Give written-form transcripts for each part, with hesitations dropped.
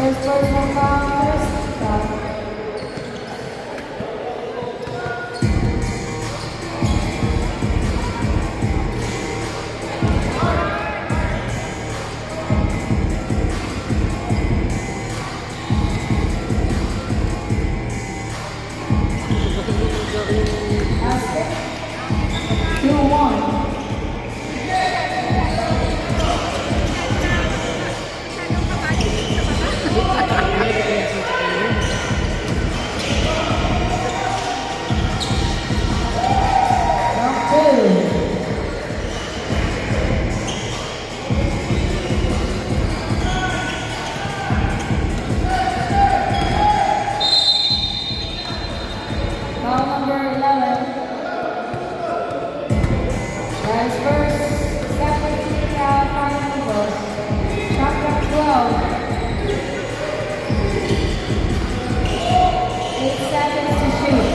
First personal foul, first foul. Basket. 2-1. Foul number 11. That is first, second team final. Shot clock 12. 8 seconds to shoot.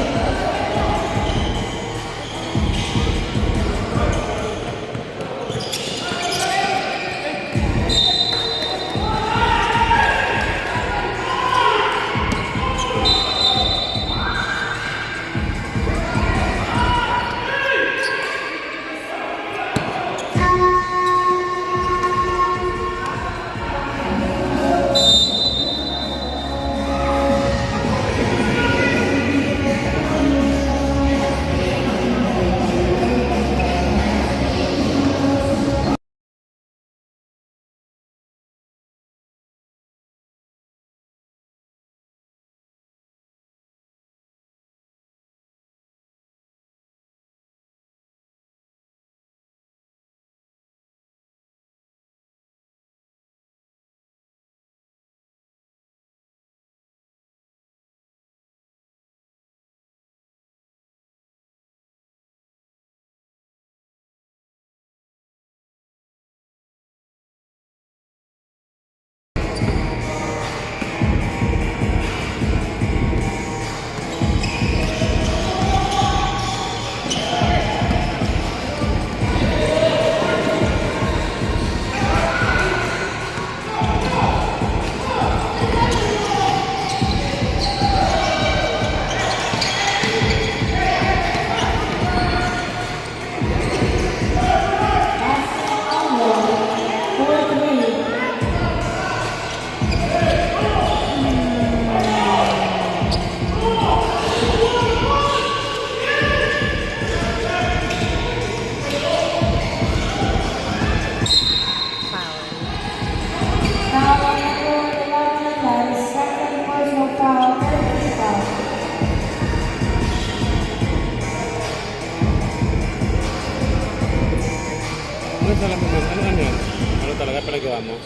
Ano yan? Ano talaga pinagawa mo?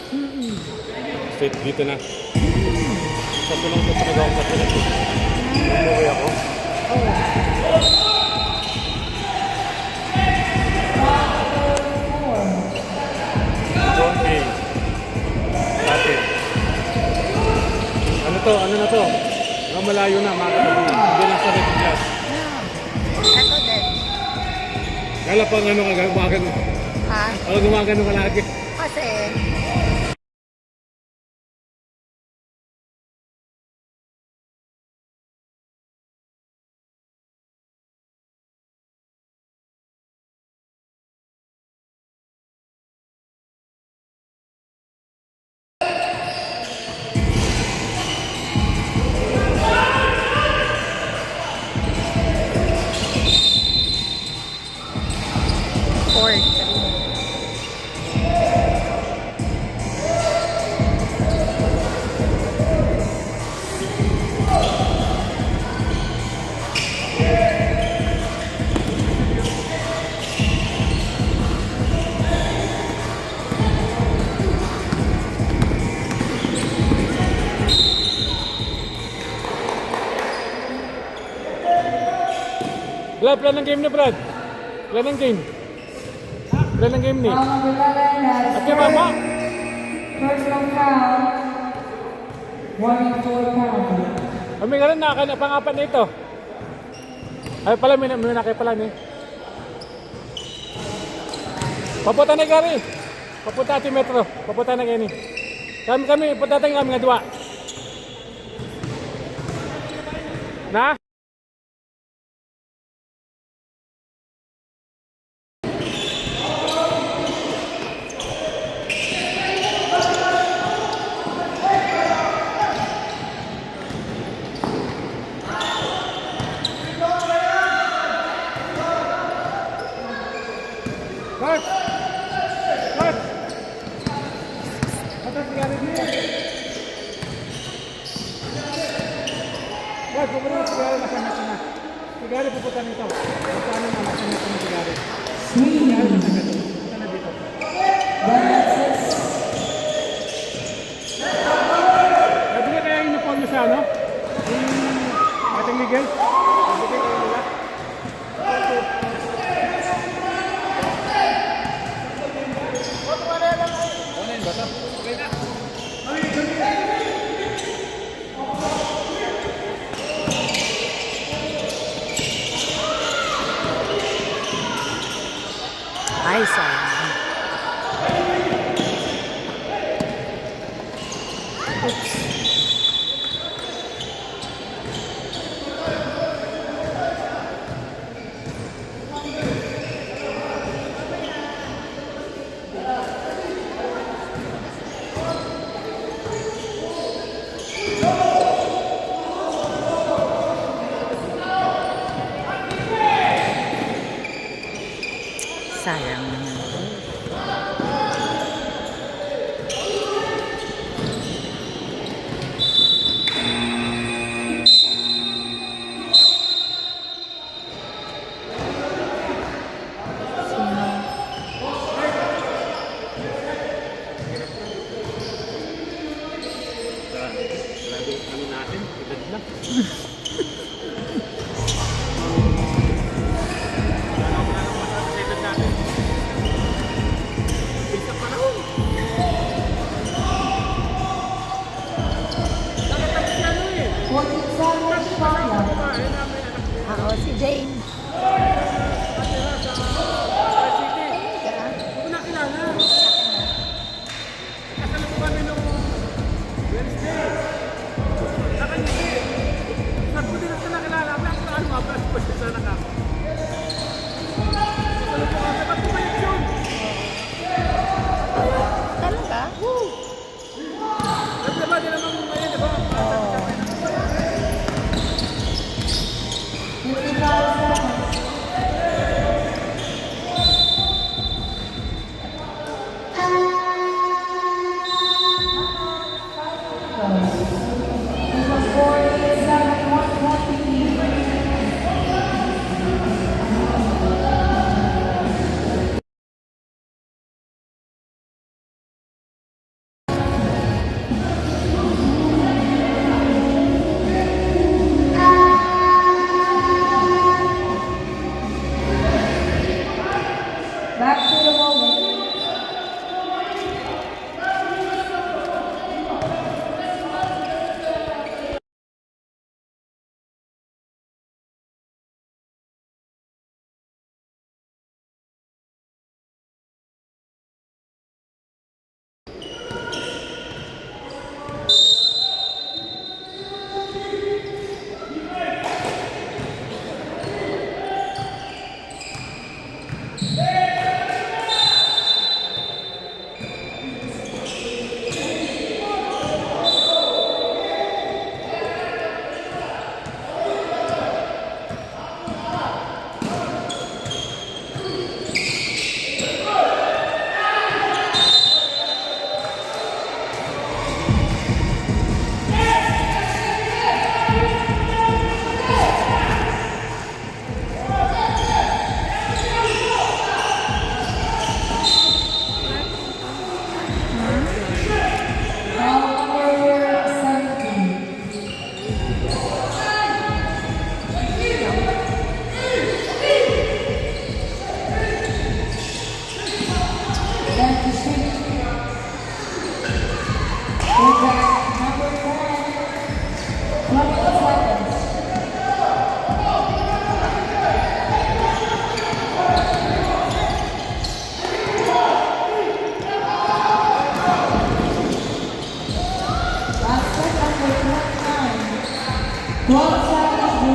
Straight dito na. Sa tulong ko pinagawa ko sa tulong. Umuwi ako. Okay. Dati. Ano to? Ano na to? Malayo na, makakatabi na. Hindi lang sa red glass. Ito din. Kala pang ano ka, gumagano. Ha? Ako gumagano ka lagi. Kasi, fourth. Brad, plan ng game ni Brad. Plan ng game. Plan ng game ni. Foul number 11, that At is yung mama. personal foul. 1-4 penalty. Kami nga rin pangapat na ito. Ay pala, may nakay pala ni. Papunta na Gary. Papunta si Metro. Papunta na Gary. Kami, punta tayo kami nga dua. Na? Bart! Bart! Batas sigari dito. Bart, pupunta na sigari na sana. Sigari pupunta nito. Magkano na masama ng sigari? Sigari na sana dito. Pupunta na dito. Nabili kaya yung uniform niyo sa ano? Yung Ating Miguel? Nabili kayo nila? Ay, sayang. Sayang naman. Grabe, ano natin? Edad na. Oo, si Jane. Talaga? Back to the moment. Last set number 29. 12 seconds.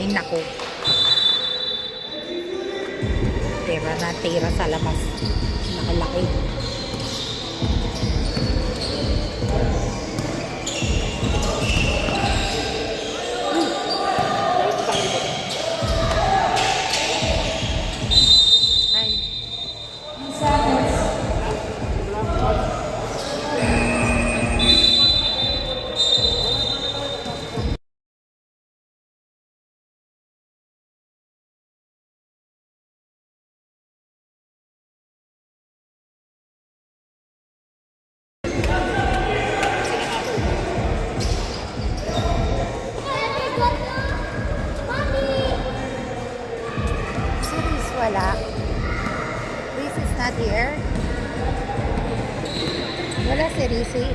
Ay, naku. Tira na tira sa labas. Nakalaki. Ay. 10 seconds. Series wala. This is not here. Wala si Rizzy.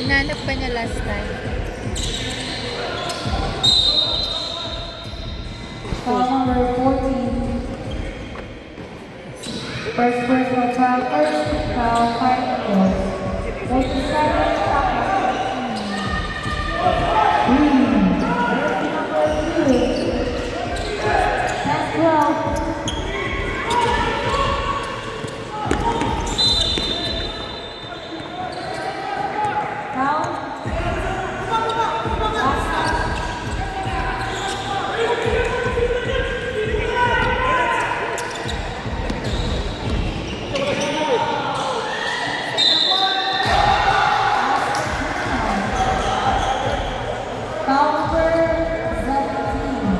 Inanap pa niya last time. Foul number 14. First personal foul, first foul, final goal. 40 seconds, stop. Number 2. That's 12. Foul. Foul number 17.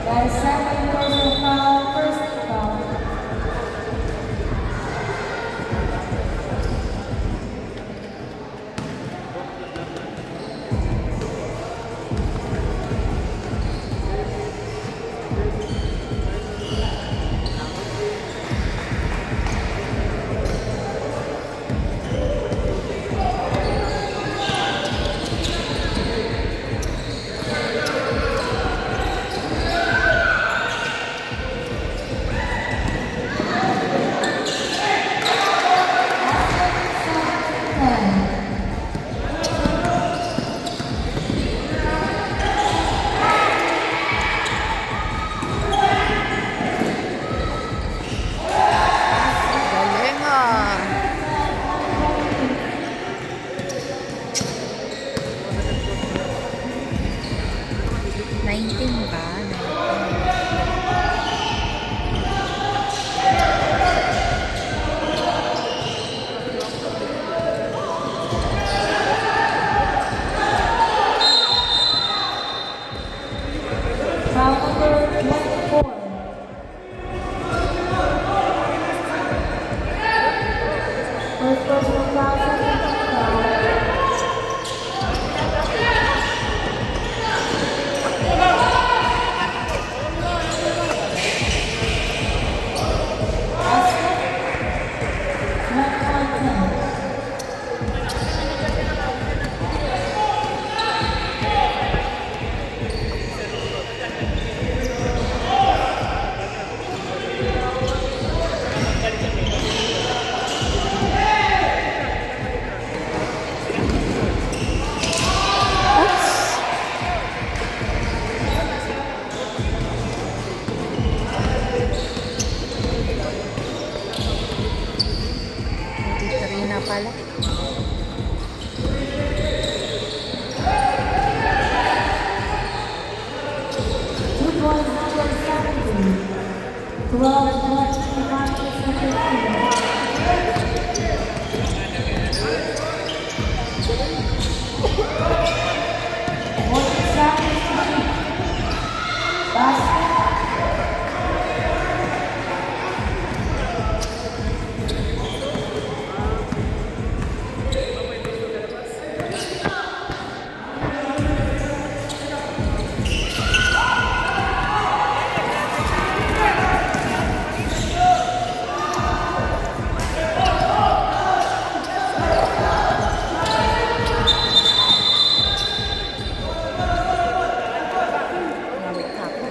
That is second personal foul, first foul. Galing ah. Nineteen ba? 19. Foul number 24. First personal foul, second foul. Hindi na pala. Two points number 17. 12 points, 25 to 15. Gamit ako.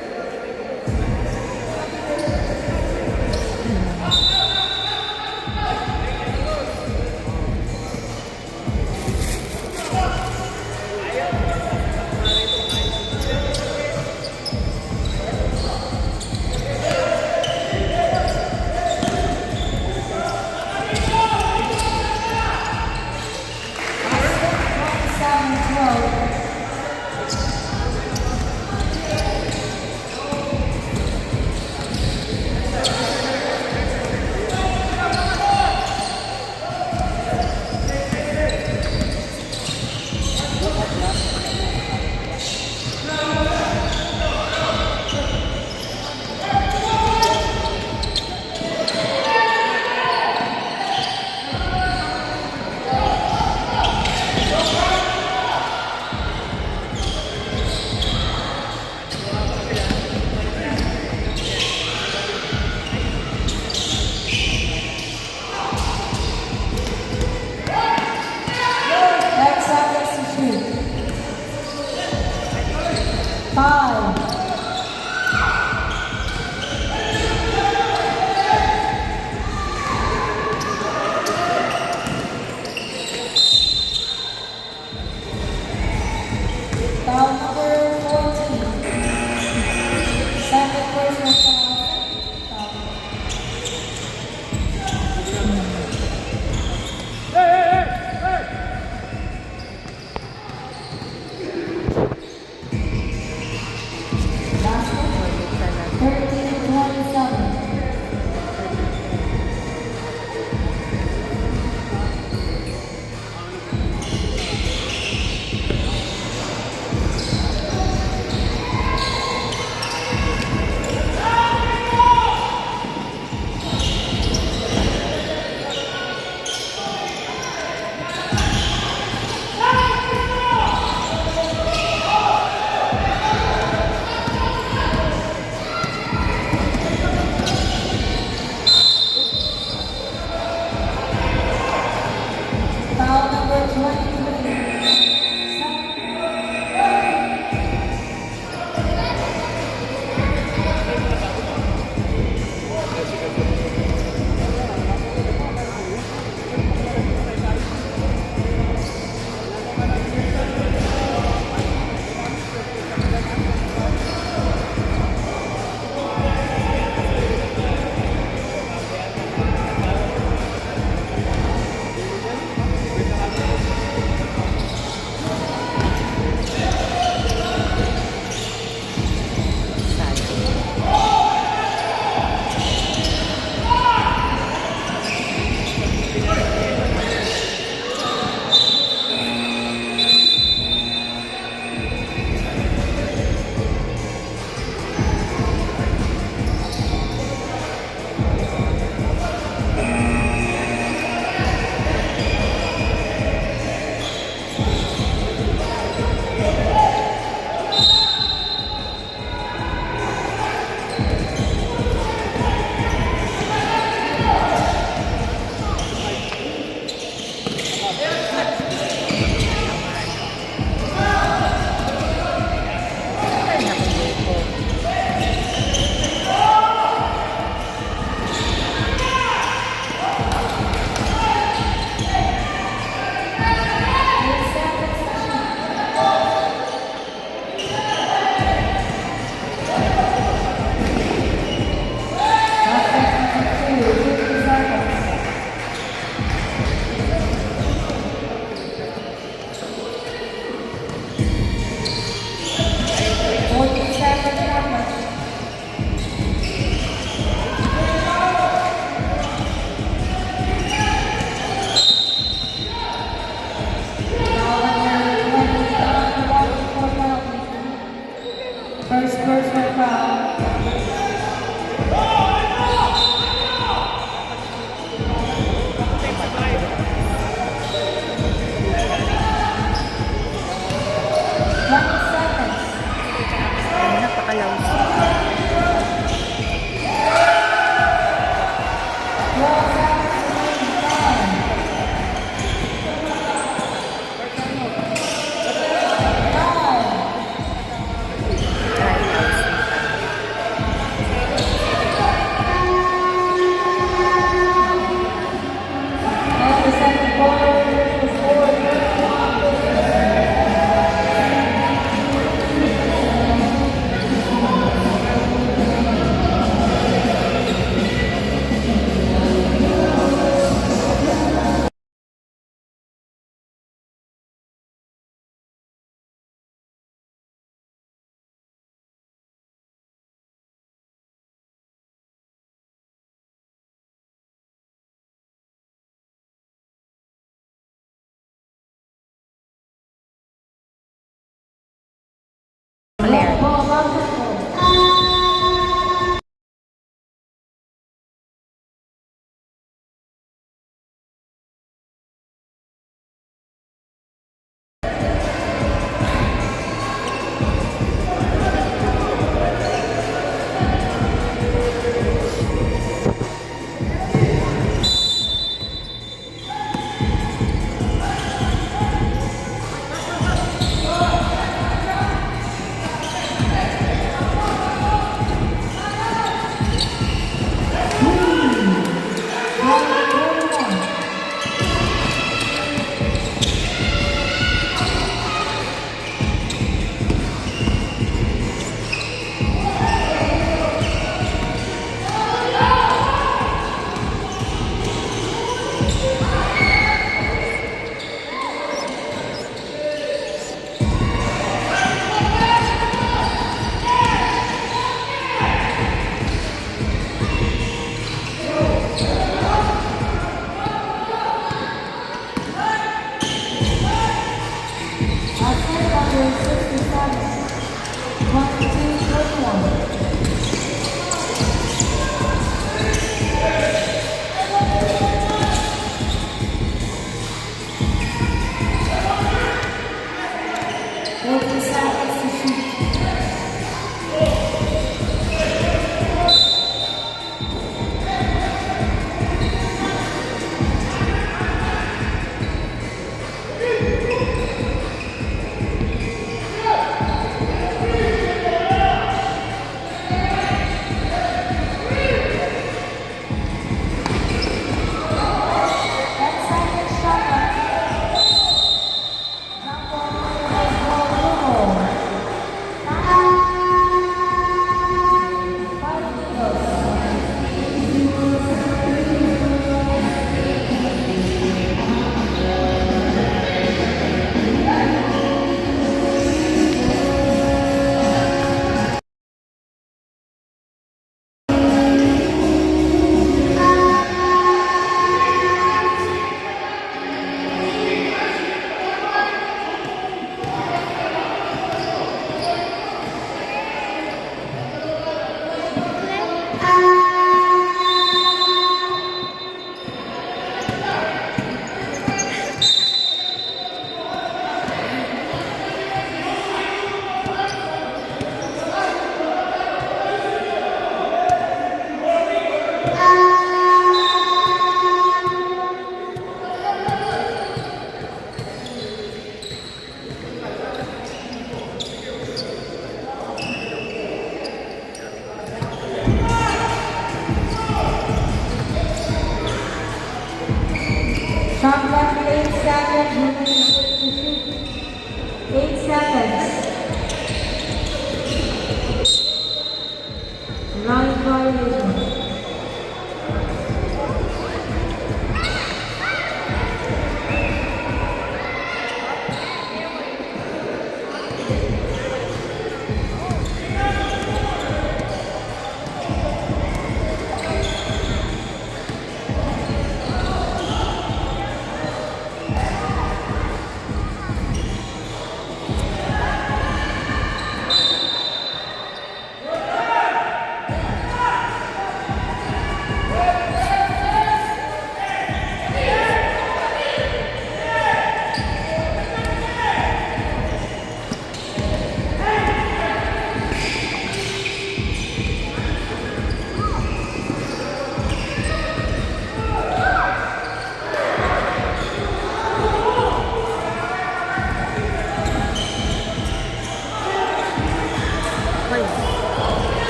5. Foul number 14. Second personal foul.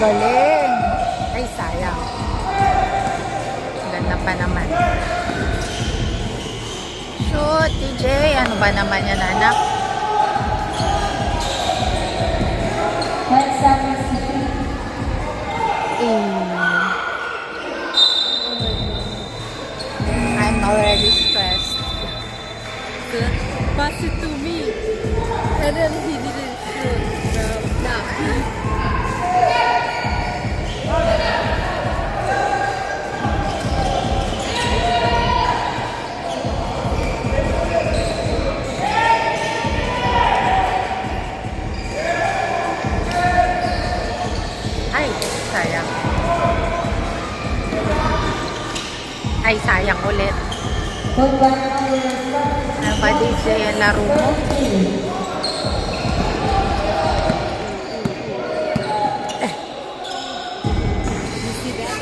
Galing. Ay, sayang. Ganda pa naman. Shoot, TJ. Ano ba naman yan, anak? 10 seconds to shoot. I'm already stressed. Pass it to me. And then he didn't shoot. So, now Ay, sayang. Ay, sayang ulit. Put back number 7. Ano ba, DJ, ang laro mo? you see that?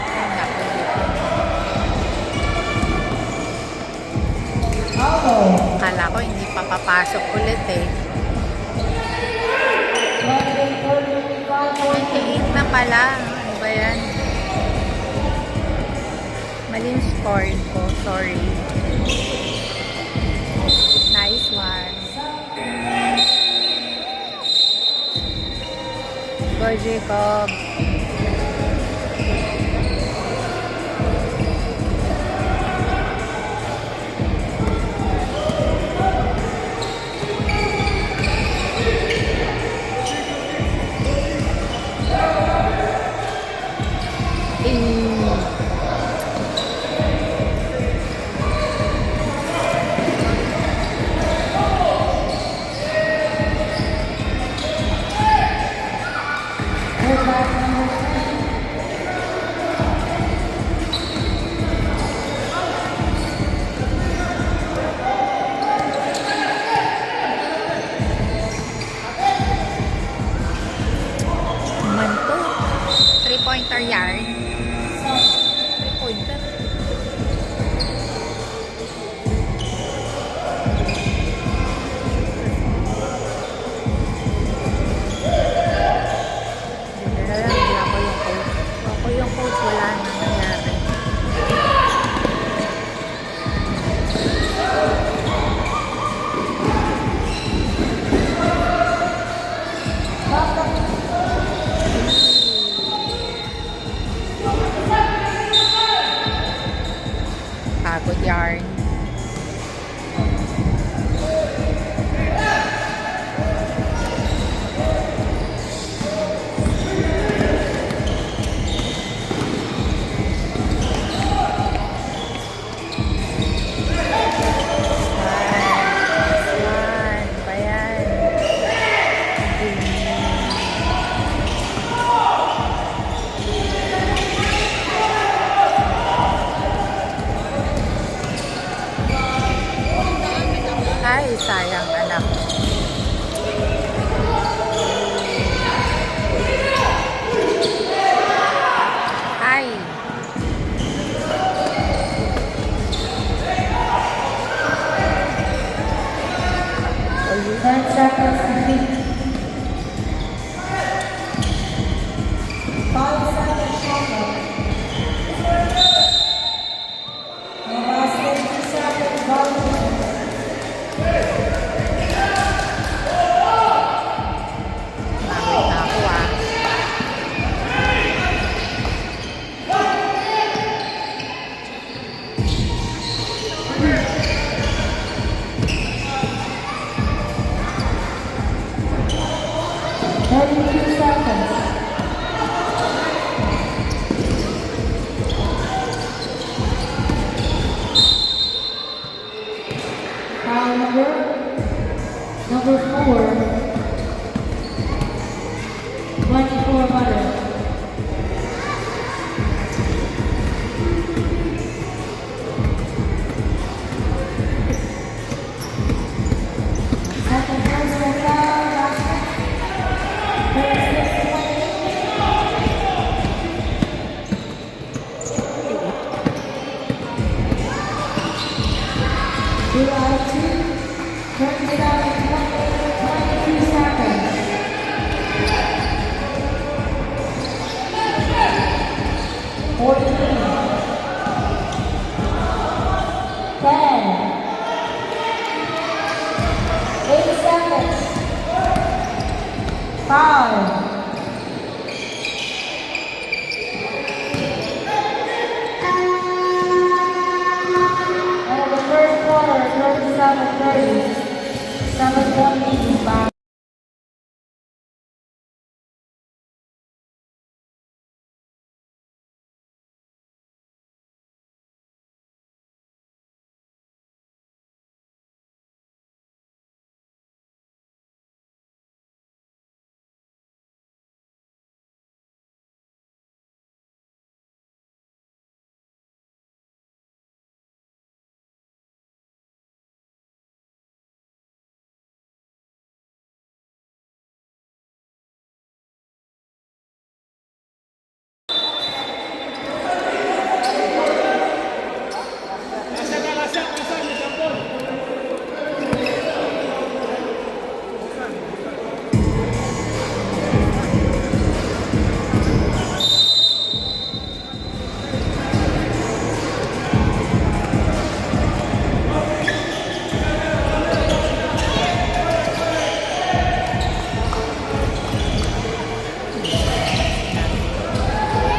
Ay, naku. Kala ko hindi pa papasok ulit eh. 28 na pala. Ano ba yan? Mali yung score ko. Sorry. Nice one. Go, Jacob. Naman to. 3-pointer yarn. 3-pointer. Hindi na lang. Hindi ako yung coach. Ako yung coach. Wala na nangyari. Pagod yarn. Yan. Ba yan? Ay, sayang anak. Ay. 10 seconds to shoot. 5 seconds shot. The last 50 seconds, volleyball. Mawit na ako ah. Seconds. Foul number 4. 24 butter. Second personal foul. Two out of two. 22 seconds. 14, 10, 8 seconds, 5, and in the first quarter, 37-30, 7-1 lead by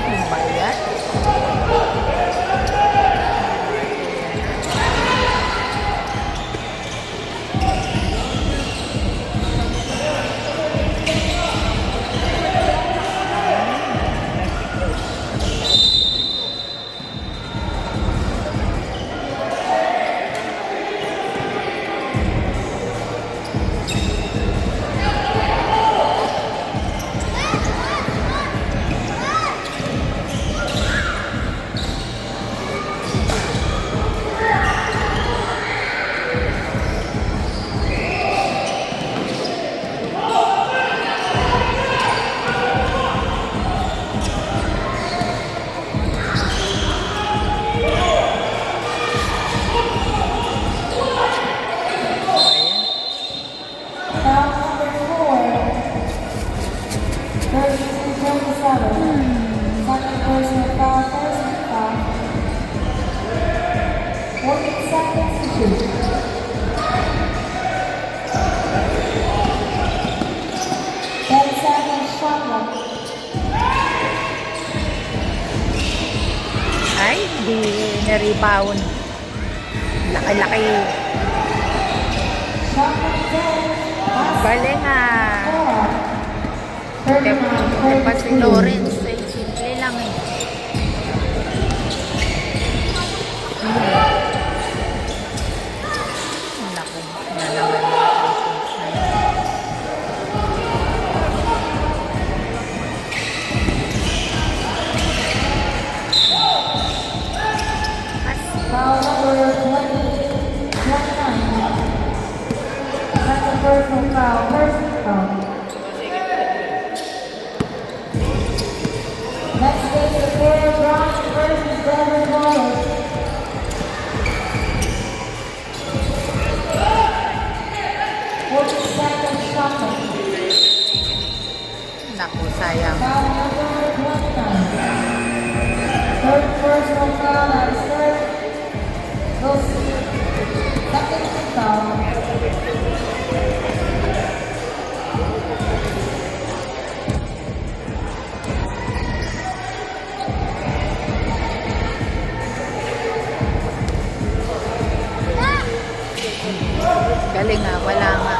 Ano ba yan? foul number 4, 32-27. Second personal foul, personal foul. 14 seconds to shoot. 10 seconds shot clock. Ay, di na-rebound. Laki-laki. Shot clock 10. Galing ah. 39, Pa si Lawrence, eh, simple lang eh. Naku, na naman mga patients na yun. Foul number 29. Second personal foul, personal foul. Next is the Florida Bronx versus Denver Wallace. Second shot clock. Naku, sayang. Foul number 29. Third personal foul, that is third. Goes second foul. Galing ah, wala nga.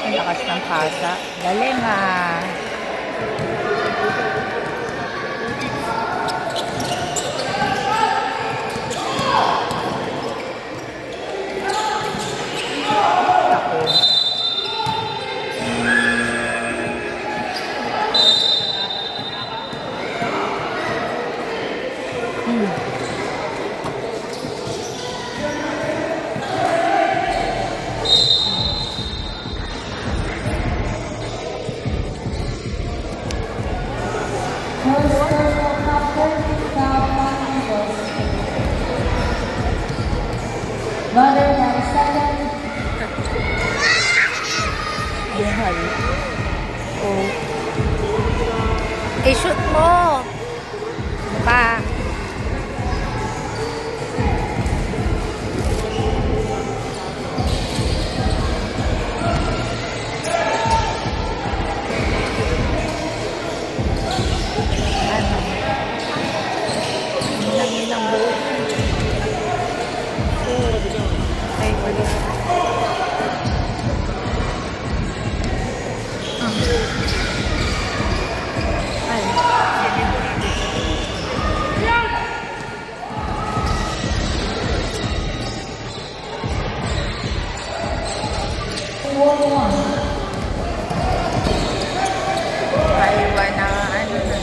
Ang lakas ng pasa. Galing ah. Ako. Mother 97. Buhay. Oh. I-shoot mo. Pa. Ano? Ilang buo. Ay, wala. Ay. Ay, wala. Ano na.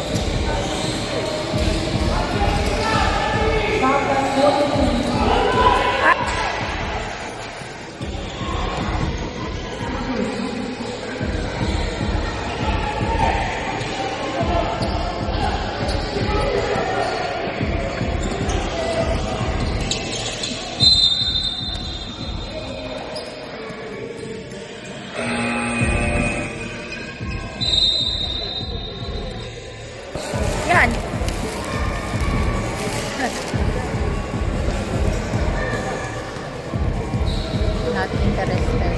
Yan. Not interested.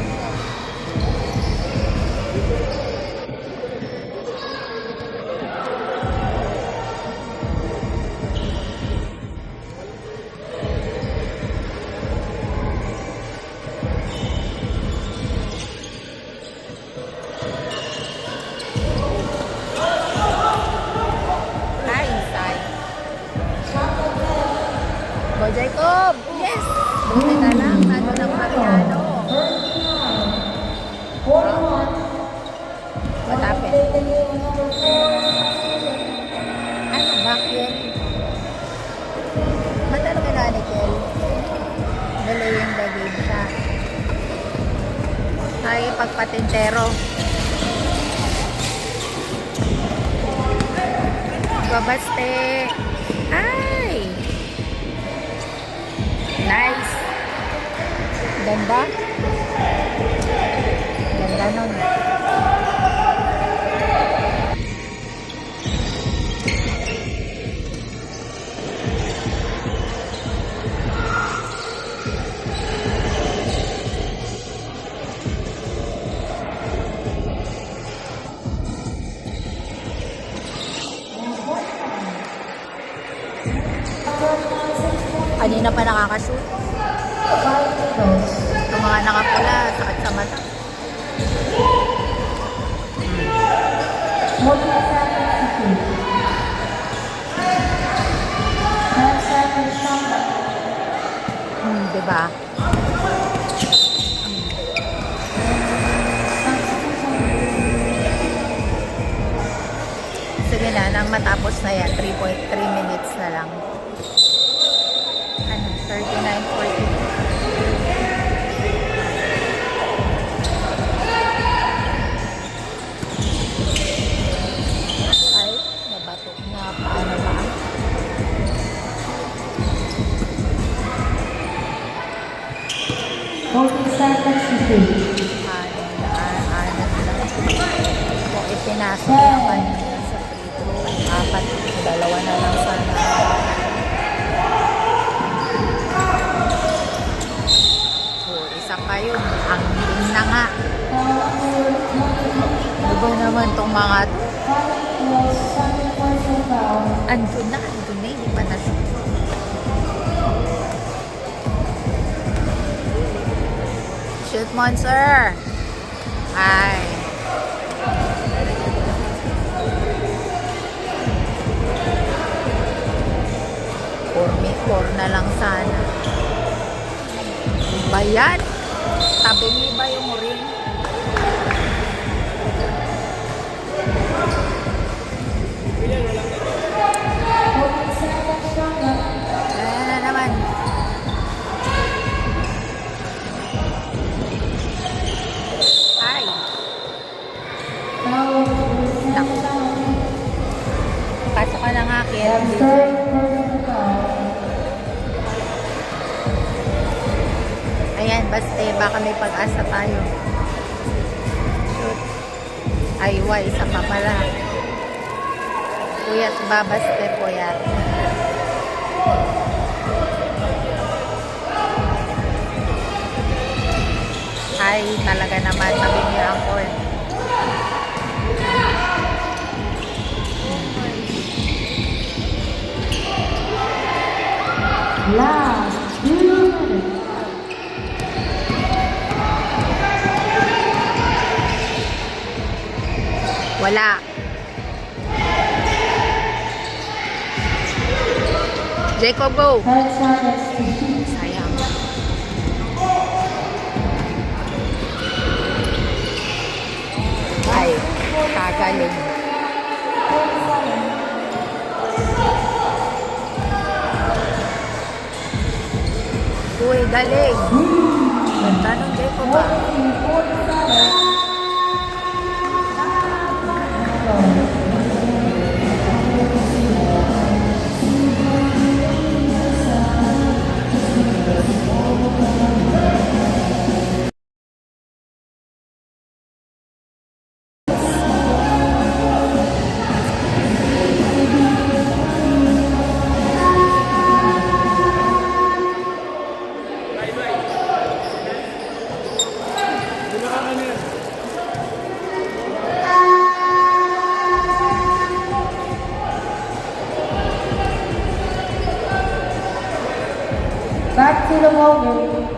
Hi, Sai. Go, Jacob! Yes! Buti na lang. Ano ng Mariano? What happened? Ano, bakit? Matalo ka na, Nickel. Delaying the game siya. Ay, pagpatintero. Babaste. Ay! Nice. Ganda. Ganda nun. Kanina pa nakakashoot. Yung mga nakapula, sakit sa mata. Diba? Sige na, nang matapos na yan, 3.3 minutes na lang. Ano, 39.40. Ay, nabato na paano ba? Kung ipinasok yung kanina sa free throw, 4, 2 na lang sana. Isa pa yun. Ang hiling na nga. Ano ba naman itong mga andun na, hindi pa na siya. Shoot, monster! Ay. Four na lang sana. Bayan. Tabi niyo ba yung ring? Ayan na naman. Ay. Naku. Pasok ka na nga, Kiel. Ayan, basta baka may pag-asa tayo. Shoot. Ay, isa pa pala. Kuya, babaste po yan. Ay, talaga naman, mabigyan ako eh. Last 2 minutes. Wala. Jacob, go! 10 seconds to shoot. Sayang. Ay, kagaling. Uy, galing. Ganda ng Jacob ba? Back to the moment.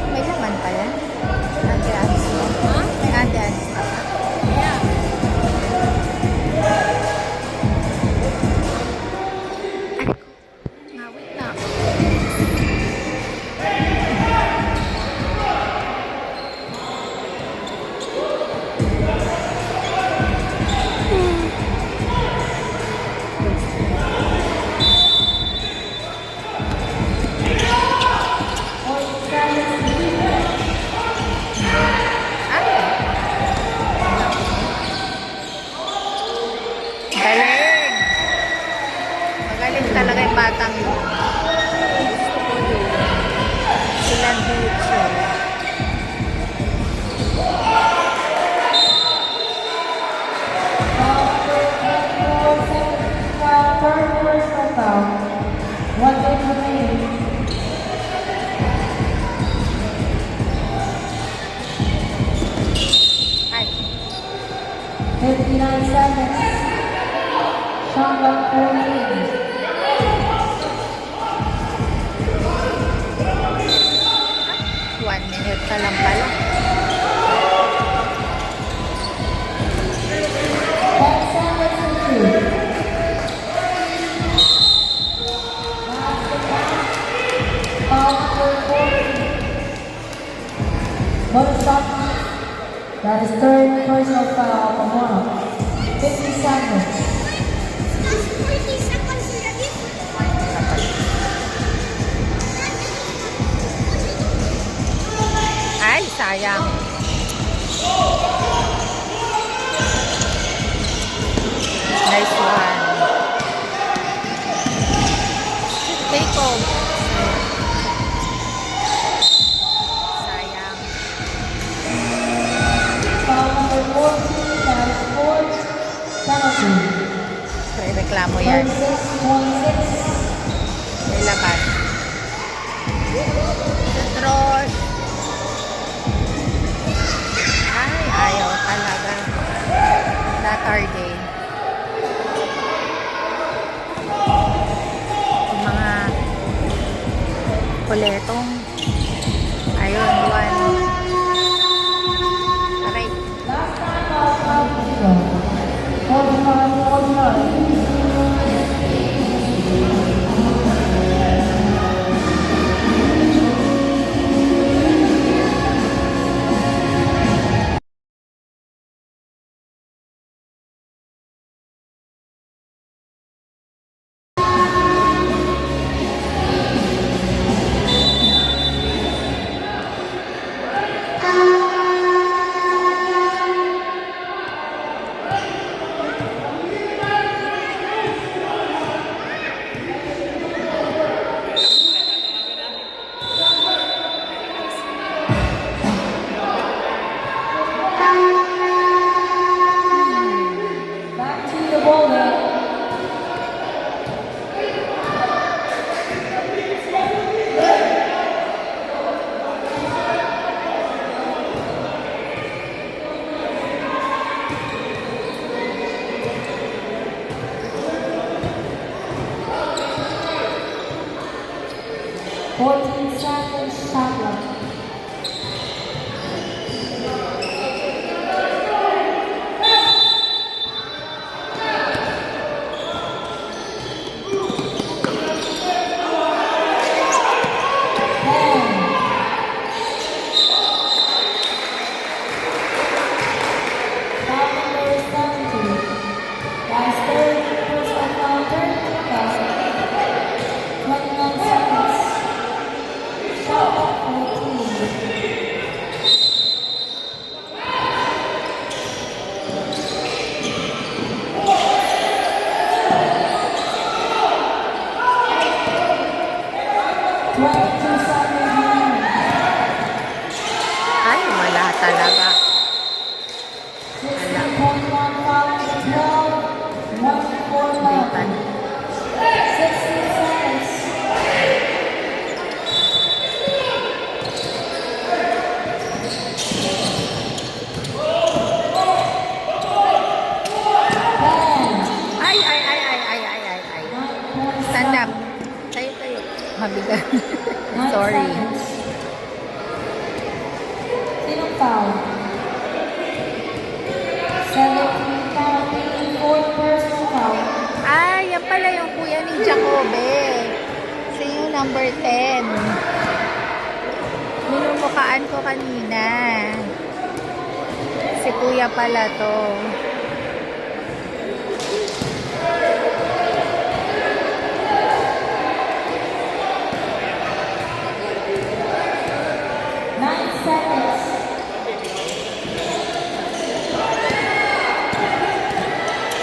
May laman pa yan? Ate-anis mo? May ate-anis pa ba? Yeah. Nawit na. Galing! Magaling talaga yung batang yun. Gusto ko yun. Silang ducho. Third personal foul. 1 minute remaining. Ay, 59 seconds. Shot clock 14. 1 minute ka lang pala. 10 seconds to shoot. Foul number 14. Bonus shot. That is third personal foul from one. 50 seconds. Ay, sayang. Nice one. Take off. Sayang. Foul number 14. That is fourth penalty. Reklamo yan. 36.6. May laban. Centros. Ay, ayaw talaga. Saturday. Yung mga kuletong. Ayun, one. Aray. Last time out, foul control. 45-49. 14 seconds, shot clock. Ay, wala talaga. Bitan. 16 seconds. Ay, ay, ay, ay, ay, ay, ay, ay. Stand up. Tayo, tayo. Mabigat. Sorry. Sinong foul? 17 counting, 4th personal foul. Ah, yan pala yung kuya ni Jacobe. Siya yung number 10. Minumukhaan ko kanina. Si kuya pala to. Seconds.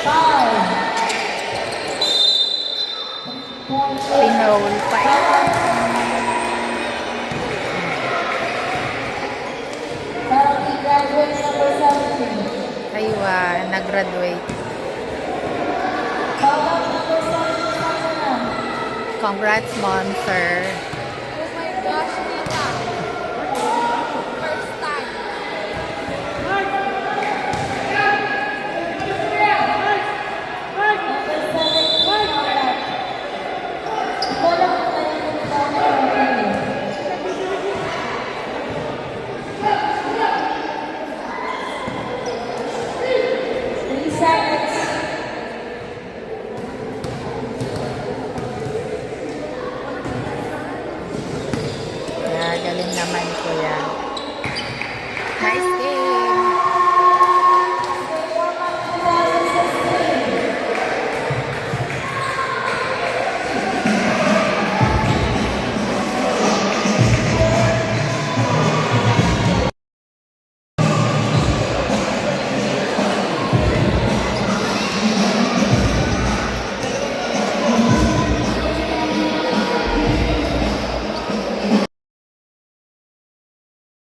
Five. Pinroll pa eh. Penalty graduate number 17. Aywa, nag-graduate. Foul out number 17. Congrats, Monster. Oh my gosh,